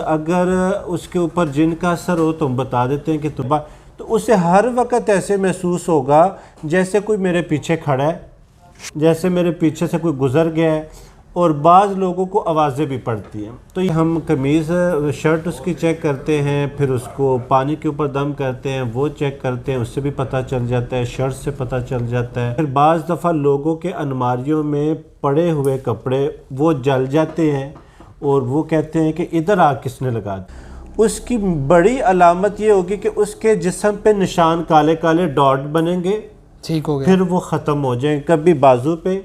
اگر اس کے اوپر جن کا اثر ہو تو ہم بتا دیتے ہیں کہ تو اسے ہر وقت ایسے محسوس ہوگا جیسے کوئی میرے پیچھے کھڑا ہے، جیسے میرے پیچھے سے کوئی گزر گیا ہے، اور بعض لوگوں کو آوازیں بھی پڑتی ہیں۔ تو یہ ہم قمیض شرٹ اس کی چیک کرتے ہیں، پھر اس کو پانی کے اوپر دم کرتے ہیں، وہ چیک کرتے ہیں، اس سے بھی پتہ چل جاتا ہے، شرٹ سے پتہ چل جاتا ہے۔ پھر بعض دفعہ لوگوں کے الماریوں میں پڑے ہوئے کپڑے وہ جل جاتے ہیں اور وہ کہتے ہیں کہ ادھر آگ کس نے لگا دی۔ اس کی بڑی علامت یہ ہوگی کہ اس کے جسم پہ نشان کالے کالے ڈاٹ بنیں گے، ٹھیک ہو گیا، پھر وہ ختم ہو جائیں، کبھی بازو پہ،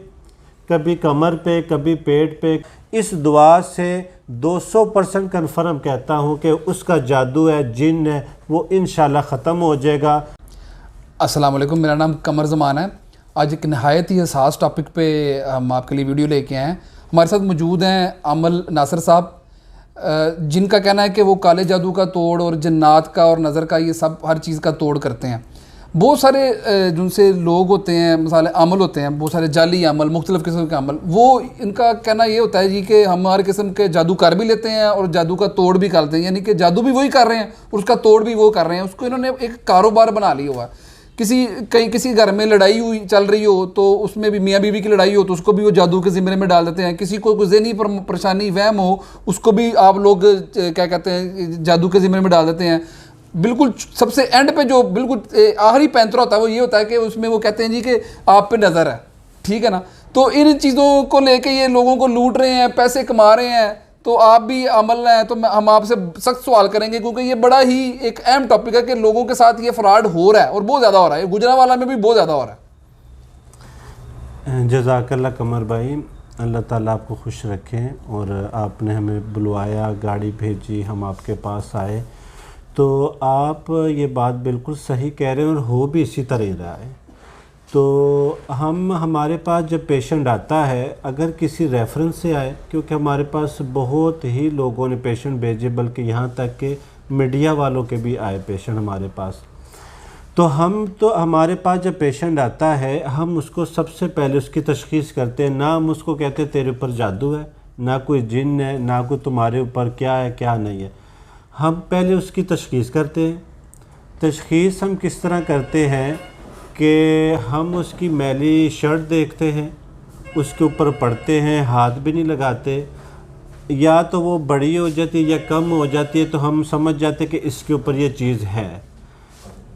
کبھی کمر پہ، کبھی پیٹ پہ۔ اس دعا سے 200% کنفرم کہتا ہوں کہ اس کا جادو ہے، جن ہے، وہ انشاءاللہ ختم ہو جائے گا۔ السلام علیکم، میرا نام قمر زمان ہے۔ آج ایک نہایت ہی حساس ٹاپک پہ ہم آپ کے لیے ویڈیو لے کے آئے ہیں۔ ہمارے ساتھ موجود ہیں عامل ناصر صاحب، جن کا کہنا ہے کہ وہ کالے جادو کا توڑ اور جنات کا اور نظر کا یہ سب ہر چیز کا توڑ کرتے ہیں۔ بہت سارے جن سے لوگ ہوتے ہیں، مثال عامل ہوتے ہیں، بہت سارے جعلی عامل، مختلف قسم کے عامل، وہ ان کا کہنا یہ ہوتا ہے جی کہ ہم ہر قسم کے جادو کر بھی لیتے ہیں اور جادو کا توڑ بھی کرتے ہیں، یعنی کہ جادو بھی وہی کر رہے ہیں اور اس کا توڑ بھی وہ کر رہے ہیں۔ اس کو انہوں نے ایک کاروبار بنا لیا ہوا ہے۔ کسی گھر میں لڑائی ہوئی چل رہی ہو تو اس میں بھی میاں بیوی کی لڑائی ہو تو اس کو بھی وہ جادو کے زمرے میں ڈال دیتے ہیں۔ کسی کو کوئی ذہنی پریشانی وہم ہو اس کو بھی آپ لوگ کیا کہتے ہیں جادو کے زمرے میں ڈال دیتے ہیں۔ بالکل سب سے اینڈ پہ جو بالکل آخری پینترا ہوتا ہے وہ یہ ہوتا ہے کہ اس میں وہ کہتے ہیں جی کہ آپ پہ نظر ہے، ٹھیک ہے نا۔ تو ان چیزوں کو لے کے یہ لوگوں کو لوٹ رہے ہیں، پیسے کما رہے ہیں۔ تو آپ بھی عمل ہیں تو ہم آپ سے سخت سوال کریں گے، کیونکہ یہ بڑا ہی ایک اہم ٹاپک ہے کہ لوگوں کے ساتھ یہ فراڈ ہو رہا ہے اور بہت زیادہ ہو رہا ہے، گجرانوالہ میں بھی بہت زیادہ ہو رہا ہے۔ جزاک اللہ قمر بھائی، اللہ تعالیٰ آپ کو خوش رکھیں، اور آپ نے ہمیں بلوایا، گاڑی بھیجی، ہم آپ کے پاس آئے، تو آپ یہ بات بالکل صحیح کہہ رہے ہیں اور ہو بھی اسی طرح رہا ہے۔ تو ہمارے پاس جب پیشنٹ آتا ہے، اگر کسی ریفرنس سے آئے، کیونکہ ہمارے پاس بہت ہی لوگوں نے پیشنٹ بھیجے، بلکہ یہاں تک کہ میڈیا والوں کے بھی آئے پیشنٹ ہمارے پاس، تو ہمارے پاس جب پیشنٹ آتا ہے ہم اس کو سب سے پہلے اس کی تشخیص کرتے ہیں۔ نہ ہم اس کو کہتے ہیں تیرے اوپر جادو ہے، نہ کوئی جن ہے، نہ کوئی تمہارے اوپر کیا ہے کیا نہیں ہے۔ ہم پہلے اس کی تشخیص کرتے ہیں۔ تشخیص ہم کس طرح کرتے ہیں کہ ہم اس کی میلی شرٹ دیکھتے ہیں، اس کے اوپر پڑھتے ہیں، ہاتھ بھی نہیں لگاتے، یا تو وہ بڑی ہو جاتی ہے یا کم ہو جاتی ہے تو ہم سمجھ جاتے ہیں کہ اس کے اوپر یہ چیز ہے۔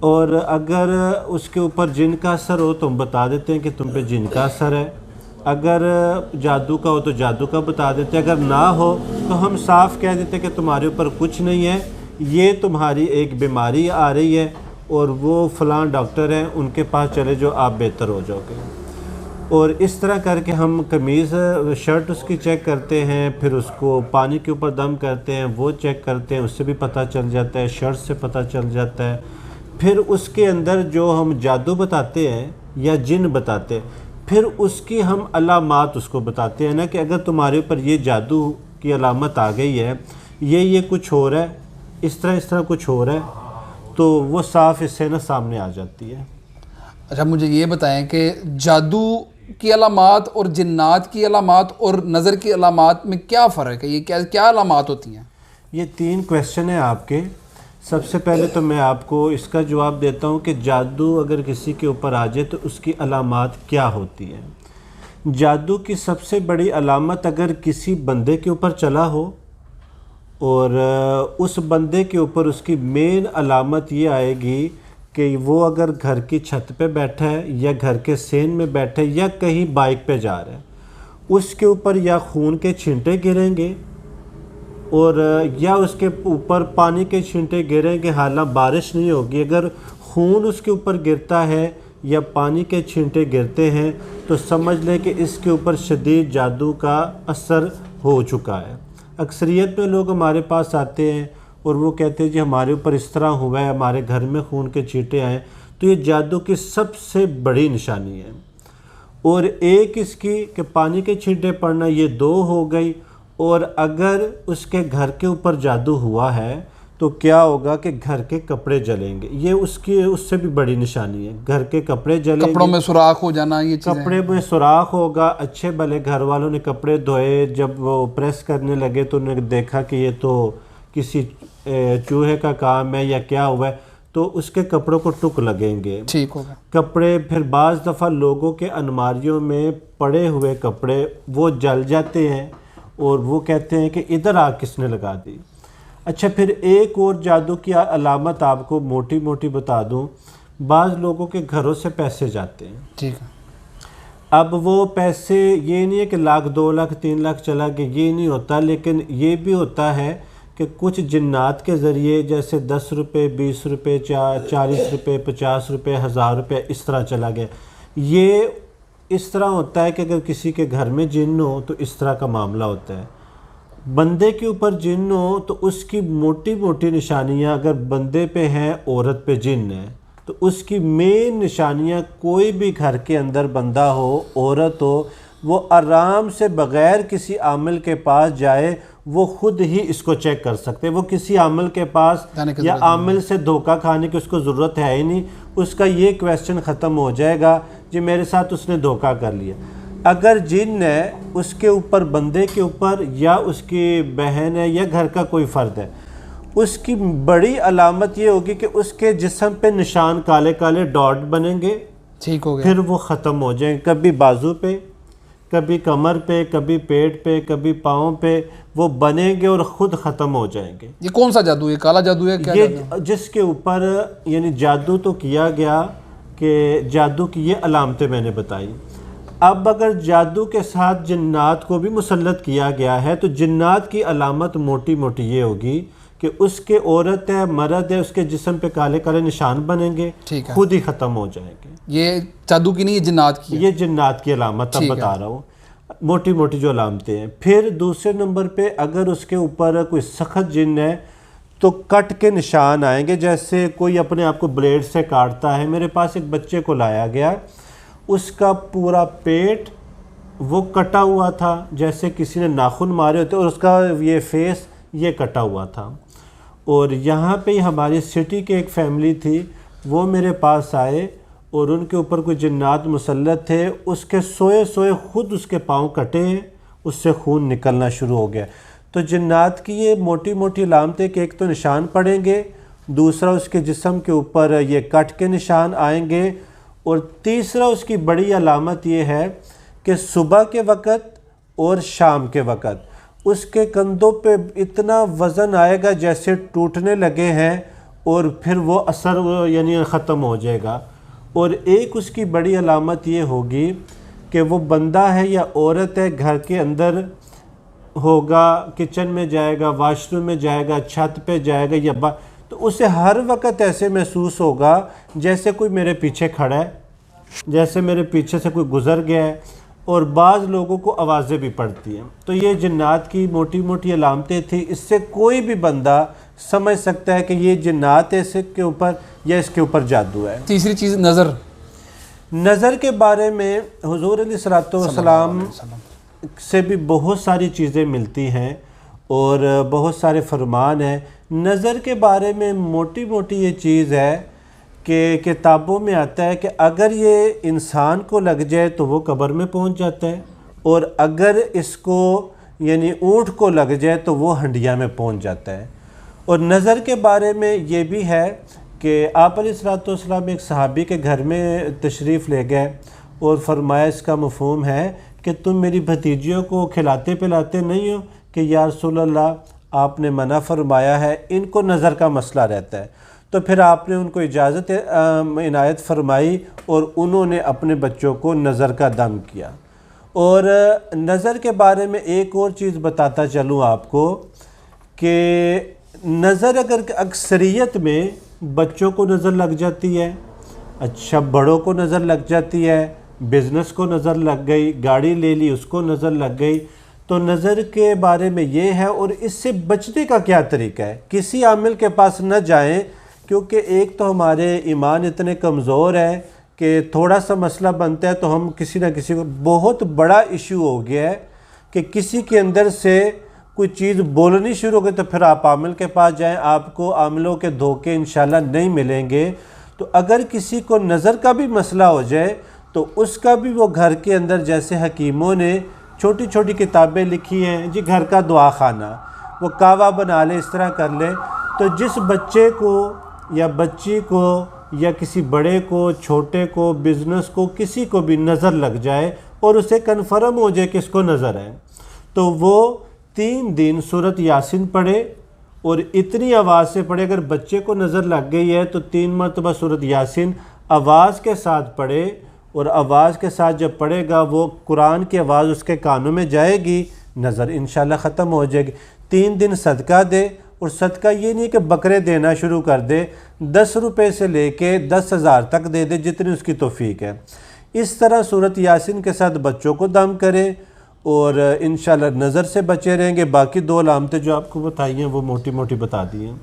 اور اگر اس کے اوپر جن کا اثر ہو تو ہم بتا دیتے ہیں کہ تم پہ جن کا اثر ہے، اگر جادو کا ہو تو جادو کا بتا دیتے ہیں، اگر نہ ہو تو ہم صاف کہہ دیتے ہیں کہ تمہارے اوپر کچھ نہیں ہے، یہ تمہاری ایک بیماری آ رہی ہے اور وہ فلاں ڈاکٹر ہیں، ان کے پاس چلے جو آپ بہتر ہو جاؤ گے۔ اور اس طرح کر کے ہم قمیض شرٹ اس کی چیک کرتے ہیں، پھر اس کو پانی کے اوپر دم کرتے ہیں، وہ چیک کرتے ہیں، اس سے بھی پتہ چل جاتا ہے، شرٹ سے پتہ چل جاتا ہے۔ پھر اس کے اندر جو ہم جادو بتاتے ہیں یا جن بتاتے ہیں، پھر اس کی ہم علامات اس کو بتاتے ہیں نا کہ اگر تمہارے اوپر یہ جادو کی علامت آ گئی ہے، یہ کچھ ہو رہا ہے، اس طرح کچھ ہو رہا ہے، تو وہ صاف اس سے نا سامنے آ جاتی ہے۔ اچھا مجھے یہ بتائیں کہ جادو کی علامات اور جنات کی علامات اور نظر کی علامات میں کیا فرق ہے؟ یہ کیا علامات ہوتی ہیں؟ یہ 3 کویسچن ہیں آپ کے۔ سب سے پہلے تو میں آپ کو اس کا جواب دیتا ہوں کہ جادو اگر کسی کے اوپر آ جائے تو اس کی علامات کیا ہوتی ہیں۔ جادو کی سب سے بڑی علامت اگر کسی بندے کے اوپر چلا ہو، اور اس بندے کے اوپر اس کی مین علامت یہ آئے گی کہ وہ اگر گھر کی چھت پہ بیٹھا ہے یا گھر کے سین میں بیٹھا ہے یا کہیں بائک پہ جا رہا ہے، اس کے اوپر یا خون کے چھینٹے گریں گے اور یا اس کے اوپر پانی کے چھینٹے گریں گے، حالانکہ بارش نہیں ہوگی۔ اگر خون اس کے اوپر گرتا ہے یا پانی کے چھینٹے گرتے ہیں تو سمجھ لیں کہ اس کے اوپر شدید جادو کا اثر ہو چکا ہے۔ اکثریت میں لوگ ہمارے پاس آتے ہیں اور وہ کہتے ہیں جی ہمارے اوپر اس طرح ہوا ہے، ہمارے گھر میں خون کے چھینٹے آئے، تو یہ جادو کی سب سے بڑی نشانی ہے۔ اور ایک اس کی کہ پانی کے چھینٹے پڑنا، یہ 2 ہو گئی۔ اور اگر اس کے گھر کے اوپر جادو ہوا ہے تو کیا ہوگا کہ گھر کے کپڑے جلیں گے، یہ اس سے بھی بڑی نشانی ہے۔ گھر کے کپڑے جلیں گے، کپڑوں میں سوراخ ہو جانا، یہ چیزیں کپڑے میں سوراخ ہوگا۔ اچھے بھلے گھر والوں نے کپڑے دھوئے، جب وہ پریس کرنے لگے تو انہوں نے دیکھا کہ یہ تو کسی چوہے کا کام ہے یا کیا ہوا ہے تو اس کے کپڑوں کو ٹک لگیں گے. ٹھیک ہوگا. کپڑے پھر بعض دفعہ لوگوں کے الماریوں میں پڑے ہوئے کپڑے وہ جل جاتے ہیں اور وہ کہتے ہیں کہ ادھر آگ کس نے لگا دی. اچھا پھر ایک اور جادو کی علامت آپ کو موٹی موٹی بتا دوں. بعض لوگوں کے گھروں سے پیسے جاتے ہیں. ٹھیک ہے. اب وہ پیسے یہ نہیں ہے کہ لاکھ 2 لاکھ 3 لاکھ چلا گیا، یہ نہیں ہوتا، لیکن یہ بھی ہوتا ہے کہ کچھ جنات کے ذریعے جیسے 10 روپے 20 روپے 40 روپے 50 روپے 1000 روپے اس طرح چلا گیا. یہ اس طرح ہوتا ہے کہ اگر کسی کے گھر میں جن ہو تو اس طرح کا معاملہ ہوتا ہے. بندے کے اوپر جن ہو تو اس کی موٹی موٹی نشانیاں، اگر بندے پہ ہیں عورت پہ جن ہے تو اس کی مین نشانیاں، کوئی بھی گھر کے اندر بندہ ہو عورت ہو وہ آرام سے بغیر کسی عامل کے پاس جائے وہ خود ہی اس کو چیک کر سکتے. وہ کسی عامل کے پاس یا عامل سے دھوکہ کھانے کی اس کو ضرورت ہے ہی نہیں. اس کا یہ کویسچن ختم ہو جائے گا جی میرے ساتھ اس نے دھوکہ کر لیا. اگر جن ہے اس کے اوپر، بندے کے اوپر، یا اس کی بہن ہے یا گھر کا کوئی فرد ہے، اس کی بڑی علامت یہ ہوگی کہ اس کے جسم پہ نشان کالے کالے ڈاٹ بنیں گے. ٹھیک ہو گیا. پھر وہ ختم ہو جائیں گے. کبھی بازو پہ، کبھی کمر پہ، کبھی پیٹ پہ، کبھی پاؤں پہ وہ بنیں گے اور خود ختم ہو جائیں گے. یہ کون سا جادو ہے؟ کالا جادو ہے کیا؟ یہ جس کے اوپر یعنی جادو تو کیا گیا کہ جادو کی یہ علامتیں میں نے بتائی. اب اگر جادو کے ساتھ جنات کو بھی مسلط کیا گیا ہے تو جنات کی علامت موٹی موٹی یہ ہوگی کہ اس کے عورت ہے مرد ہے، اس کے جسم پہ کالے کالے نشان بنیں گے، خود ہی ختم ہو جائیں گے. یہ جادو کی نہیں، یہ جنات کی. یہ جنات کی علامت اب بتا رہا ہوں، موٹی موٹی جو علامتیں ہیں. پھر دوسرے نمبر پہ اگر اس کے اوپر کوئی سخت جن ہے تو کٹ کے نشان آئیں گے، جیسے کوئی اپنے آپ کو بلیڈ سے کاٹتا ہے. میرے پاس ایک بچے کو لایا گیا، اس کا پورا پیٹ وہ کٹا ہوا تھا جیسے کسی نے ناخن مارے ہوتے، اور اس کا یہ فیس یہ کٹا ہوا تھا. اور یہاں پہ ہماری سٹی کے ایک فیملی تھی، وہ میرے پاس آئے اور ان کے اوپر کوئی جنات مسلط تھے. اس کے سوئے سوئے خود اس کے پاؤں کٹے ہیں، اس سے خون نکلنا شروع ہو گیا. تو جنات کی یہ موٹی موٹی علامتیں کہ ایک تو نشان پڑیں گے، دوسرا اس کے جسم کے اوپر یہ کٹ کے نشان آئیں گے، اور تیسرا اس کی بڑی علامت یہ ہے کہ صبح کے وقت اور شام کے وقت اس کے کندھوں پہ اتنا وزن آئے گا جیسے ٹوٹنے لگے ہیں، اور پھر وہ اثر یعنی ختم ہو جائے گا. اور ایک اس کی بڑی علامت یہ ہوگی کہ وہ بندہ ہے یا عورت ہے گھر کے اندر ہوگا، کچن میں جائے گا، واش روم میں جائے گا، چھت پہ جائے گا یا تو اسے ہر وقت ایسے محسوس ہوگا جیسے کوئی میرے پیچھے کھڑا ہے، جیسے میرے پیچھے سے کوئی گزر گیا ہے. اور بعض لوگوں کو آوازیں بھی پڑتی ہیں. تو یہ جنات کی موٹی موٹی علامتیں تھیں. اس سے کوئی بھی بندہ سمجھ سکتا ہے کہ یہ جنات ہے اس کے اوپر یا اس کے اوپر جادو ہے. تیسری چیز نظر. نظر کے بارے میں حضور علیہ الصلوۃ والسلام سے بھی بہت ساری چیزیں ملتی ہیں اور بہت سارے فرمان ہیں. نظر کے بارے میں موٹی موٹی یہ چیز ہے کہ کتابوں میں آتا ہے کہ اگر یہ انسان کو لگ جائے تو وہ قبر میں پہنچ جاتا ہے، اور اگر اس کو یعنی اونٹ کو لگ جائے تو وہ ہنڈیا میں پہنچ جاتا ہے. اور نظر کے بارے میں یہ بھی ہے کہ آپ علیہ الصلوۃ والسلام ایک صحابی کے گھر میں تشریف لے گئے اور فرمایا اس کا مفہوم ہے کہ تم میری بھتیجیوں کو کھلاتے پلاتے نہیں ہو کہ یا رسول اللہ آپ نے منع فرمایا ہے، ان کو نظر کا مسئلہ رہتا ہے. تو پھر آپ نے ان کو اجازت عنایت فرمائی اور انہوں نے اپنے بچوں کو نظر کا دم کیا. اور نظر کے بارے میں ایک اور چیز بتاتا چلوں آپ کو کہ نظر اگر اکثریت میں بچوں کو نظر لگ جاتی ہے، اچھا بڑوں کو نظر لگ جاتی ہے، بزنس کو نظر لگ گئی، گاڑی لے لی اس کو نظر لگ گئی، تو نظر کے بارے میں یہ ہے. اور اس سے بچنے کا کیا طریقہ ہے؟ کسی عامل کے پاس نہ جائیں، کیونکہ ایک تو ہمارے ایمان اتنے کمزور ہے کہ تھوڑا سا مسئلہ بنتا ہے تو ہم کسی نہ کسی کو، بہت بڑا ایشو ہو گیا ہے کہ کسی کے اندر سے کوئی چیز بولنی شروع ہو گئی تو پھر آپ عامل کے پاس جائیں، آپ کو عاملوں کے دھوکے انشاءاللہ نہیں ملیں گے. تو اگر کسی کو نظر کا بھی مسئلہ ہو جائے تو اس کا بھی وہ گھر کے اندر، جیسے حکیموں نے چھوٹی چھوٹی کتابیں لکھی ہیں جی، گھر کا دعا خانہ، وہ کعوہ بنا لے، اس طرح کر لے۔ تو جس بچے کو یا بچی کو یا کسی بڑے کو، چھوٹے کو، بزنس کو، کسی کو بھی نظر لگ جائے اور اسے کنفرم ہو جائے کہ اس کو نظر ہے، تو وہ 3 دن سورۃ یاسین پڑھے، اور اتنی آواز سے پڑھے، اگر بچے کو نظر لگ گئی ہے تو 3 مرتبہ سورۃ یاسین آواز کے ساتھ پڑھے، اور آواز کے ساتھ جب پڑھے گا وہ قرآن کی آواز اس کے کانوں میں جائے گی، نظر انشاءاللہ ختم ہو جائے گی۔ 3 دن صدقہ دے، اور صدقہ یہ نہیں کہ بکرے دینا شروع کر دے، 10 روپے سے لے کے 10,000 تک دے دے، جتنی اس کی توفیق ہے۔ اس طرح سورۃ یاسین کے ساتھ بچوں کو دم کرے، اور انشاءاللہ نظر سے بچے رہیں گے۔ باقی 2 علامتیں جو آپ کو بتائی ہیں وہ موٹی موٹی بتا دی ہیں۔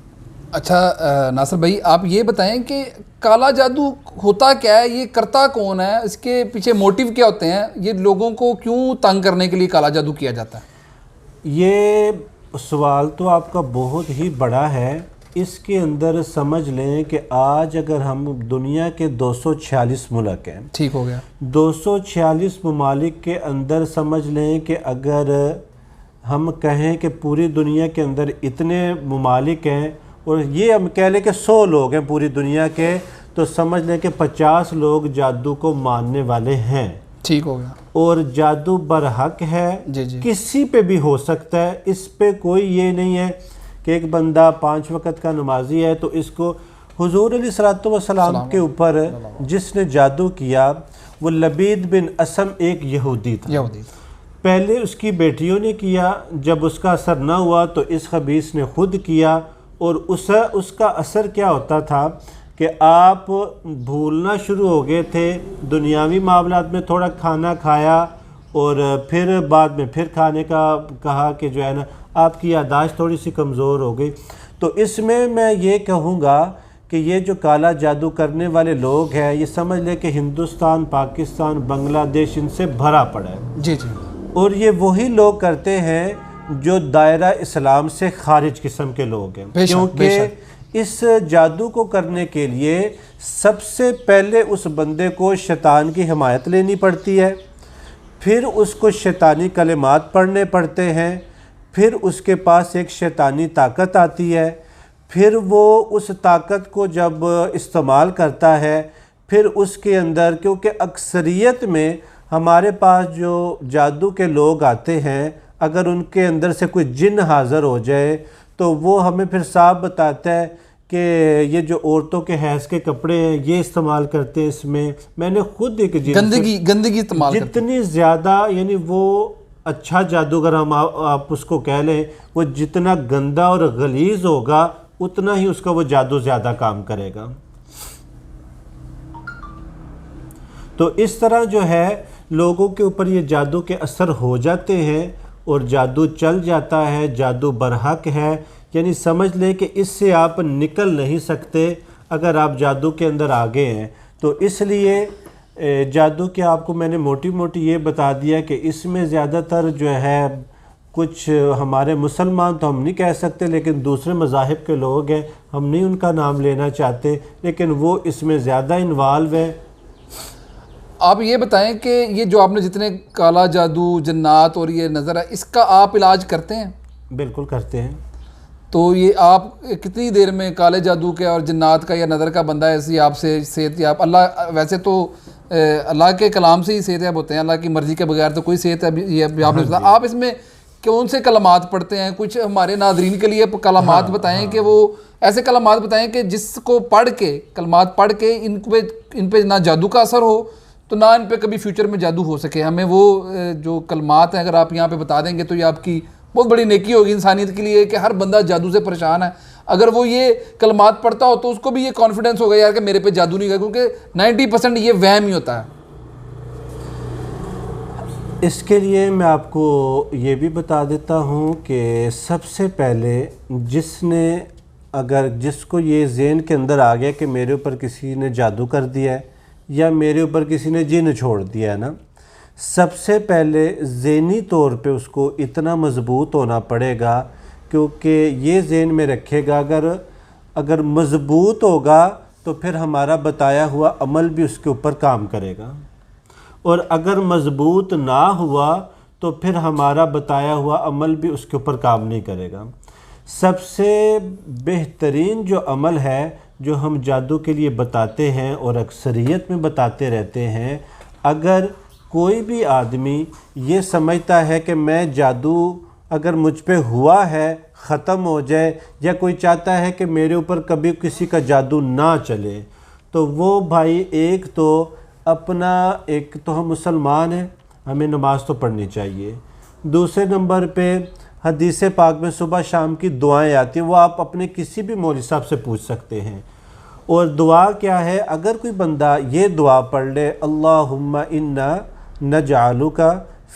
اچھا ناصر بھائی، آپ یہ بتائیں کہ کالا جادو ہوتا کیا ہے، یہ کرتا کون ہے، اس کے پیچھے موٹیو کیا ہوتے ہیں، یہ لوگوں کو کیوں تنگ کرنے کے لیے کالا جادو کیا جاتا ہے؟ یہ سوال تو آپ کا بہت ہی بڑا ہے۔ اس کے اندر سمجھ لیں کہ آج اگر ہم دنیا کے 246 ملک ہیں، ٹھیک ہو گیا، 246 ممالک کے اندر سمجھ لیں کہ اگر ہم کہیں کہ پوری دنیا کے اندر اتنے ممالک ہیں، اور یہ ہم کہہ لیں کہ 100 لوگ ہیں پوری دنیا کے، تو سمجھ لیں کہ 50 لوگ جادو کو ماننے والے ہیں۔ ٹھیک ہو گیا۔ اور جادو برحق ہے، جی جی، کسی پہ بھی ہو سکتا ہے، اس پہ کوئی یہ نہیں ہے کہ ایک بندہ 5 وقت کا نمازی ہے تو اس کو حضور علیہ الصلوۃ والسلام کے اوپر جس نے جادو کیا وہ لبید بن اسم ایک یہودی تھا، پہلے اس کی بیٹیوں نے کیا، جب اس کا اثر نہ ہوا تو اس خبیث نے خود کیا، اور اس کا اثر کیا ہوتا تھا کہ آپ بھولنا شروع ہو گئے تھے، دنیاوی معاملات میں تھوڑا کھانا کھایا اور پھر بعد میں پھر کھانے کا کہا کہ جو ہے نا آپ کی یادداشت تھوڑی سی کمزور ہو گئی۔ تو اس میں یہ کہوں گا کہ یہ جو کالا جادو کرنے والے لوگ ہیں، یہ سمجھ لیں کہ ہندوستان، پاکستان، بنگلہ دیش ان سے بھرا پڑا ہے، جی جی، اور یہ وہی لوگ کرتے ہیں جو دائرہ اسلام سے خارج قسم کے لوگ ہیں، کیونکہ اس جادو کو کرنے کے لیے سب سے پہلے اس بندے کو شیطان کی حمایت لینی پڑتی ہے، پھر اس کو شیطانی کلمات پڑھنے پڑتے ہیں، پھر اس کے پاس ایک شیطانی طاقت آتی ہے، پھر وہ اس طاقت کو جب استعمال کرتا ہے، پھر اس کے اندر، کیونکہ اکثریت میں ہمارے پاس جو جادو کے لوگ آتے ہیں، اگر ان کے اندر سے کوئی جن حاضر ہو جائے تو وہ ہمیں پھر صاحب بتاتا ہے کہ یہ جو عورتوں کے حیض کے کپڑے ہیں یہ استعمال کرتے ہیں، اس میں نے خود ایک گندگی استعمال کرتے ہیں، جتنی زیادہ، یعنی وہ اچھا جادوگر آپ اس کو کہہ لیں، وہ جتنا گندا اور غلیظ ہوگا اتنا ہی اس کا وہ جادو زیادہ کام کرے گا۔ تو اس طرح جو ہے لوگوں کے اوپر یہ جادو کے اثر ہو جاتے ہیں اور جادو چل جاتا ہے، جادو برحق ہے، یعنی سمجھ لیں کہ اس سے آپ نکل نہیں سکتے اگر آپ جادو کے اندر آگے ہیں۔ تو اس لیے جادو کے آپ کو میں نے موٹی موٹی یہ بتا دیا کہ اس میں زیادہ تر جو ہے کچھ ہمارے مسلمان تو ہم نہیں کہہ سکتے، لیکن دوسرے مذاہب کے لوگ ہیں، ہم نہیں ان کا نام لینا چاہتے، لیکن وہ اس میں زیادہ انوالو ہے۔ آپ یہ بتائیں کہ یہ جو آپ نے جتنے کالا جادو، جنات اور یہ نظر ہے، اس کا آپ علاج کرتے ہیں؟ بالکل کرتے ہیں۔ تو یہ آپ کتنی دیر میں کالے جادو کے اور جنات کا یا نظر کا بندہ ایسی آپ سے صحت یاب، اللہ ویسے تو اللہ کے کلام سے ہی صحت یاب ہوتے ہیں، اللہ کی مرضی کے بغیر تو کوئی صحت یاب نہیں ہوتا۔ آپ اس میں کون سے کلمات پڑھتے ہیں؟ کچھ ہمارے ناظرین کے لیے کلمات بتائیں کہ وہ ایسے کلمات بتائیں کہ جس کو پڑھ کے، کلمات پڑھ کے ان پہ نہ جادو کا اثر ہو تو نہ ان پہ کبھی فیوچر میں جادو ہو سکے۔ ہمیں وہ جو کلمات ہیں اگر آپ یہاں پہ بتا دیں گے تو یہ آپ کی بہت بڑی نیکی ہوگی انسانیت کے لیے، کہ ہر بندہ جادو سے پریشان ہے، اگر وہ یہ کلمات پڑھتا ہو تو اس کو بھی یہ کانفیڈنس ہوگا یار کہ میرے پہ جادو نہیں گیا، کیونکہ 90% یہ وہم ہی ہوتا ہے۔ اس کے لیے میں آپ کو یہ بھی بتا دیتا ہوں کہ سب سے پہلے جس کو یہ ذہن کے اندر آ گیا کہ میرے اوپر کسی نے جادو کر دیا ہے یا میرے اوپر کسی نے جن چھوڑ دیا ہے نا، سب سے پہلے ذہنی طور پہ اس کو اتنا مضبوط ہونا پڑے گا، کیونکہ یہ ذہن میں رکھے گا اگر مضبوط ہوگا تو پھر ہمارا بتایا ہوا عمل بھی اس کے اوپر کام کرے گا، اور اگر مضبوط نہ ہوا تو پھر ہمارا بتایا ہوا عمل بھی اس کے اوپر کام نہیں کرے گا۔ سب سے بہترین جو عمل ہے جو ہم جادو کے لیے بتاتے ہیں اور اکثریت میں بتاتے رہتے ہیں، اگر کوئی بھی آدمی یہ سمجھتا ہے کہ میں جادو اگر مجھ پہ ہوا ہے ختم ہو جائے، یا کوئی چاہتا ہے کہ میرے اوپر کبھی کسی کا جادو نہ چلے، تو وہ بھائی ایک تو اپنا ایک تو ہم مسلمان ہیں، ہمیں نماز تو پڑھنی چاہیے، دوسرے نمبر پہ حدیث پاک میں صبح شام کی دعائیں آتی ہیں، وہ آپ اپنے کسی بھی مولوی صاحب سے پوچھ سکتے ہیں۔ اور دعا کیا ہے؟ اگر کوئی بندہ یہ دعا پڑھ لے، اللہم انا نجعلک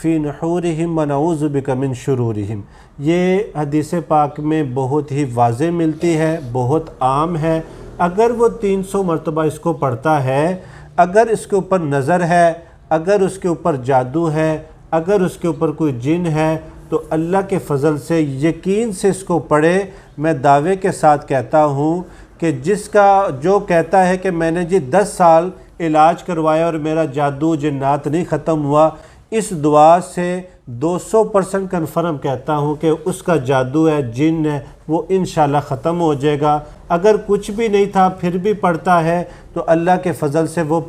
فی نحورہم ونعوذ بک من شرورہم، یہ حدیث پاک میں بہت ہی واضح ملتی ہے، بہت عام ہے۔ اگر وہ 300 مرتبہ اس کو پڑھتا ہے، اگر اس کے اوپر نظر ہے، اگر اس کے اوپر جادو ہے، اگر اس کے اوپر کوئی جن ہے، تو اللہ کے فضل سے یقین سے اس کو پڑھے۔ میں دعوے کے ساتھ کہتا ہوں کہ جس کا جو کہتا ہے کہ میں نے جی 10 سال علاج کروایا اور میرا جادو جنات نہیں ختم ہوا، اس دعا سے 200% کنفرم کہتا ہوں کہ اس کا جادو ہے، جن ہے، وہ انشاءاللہ ختم ہو جائے گا۔ اگر کچھ بھی نہیں تھا پھر بھی پڑھتا ہے تو اللہ کے فضل سے وہ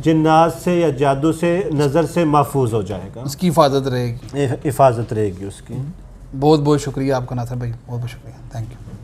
جنات سے یا جادو سے نظر سے محفوظ ہو جائے گا، اس کی حفاظت رہے گی، حفاظت رہے گی اس کی۔ بہت بہت شکریہ آپ کا ناصر بھائی، بہت بہت شکریہ، تھینک یو۔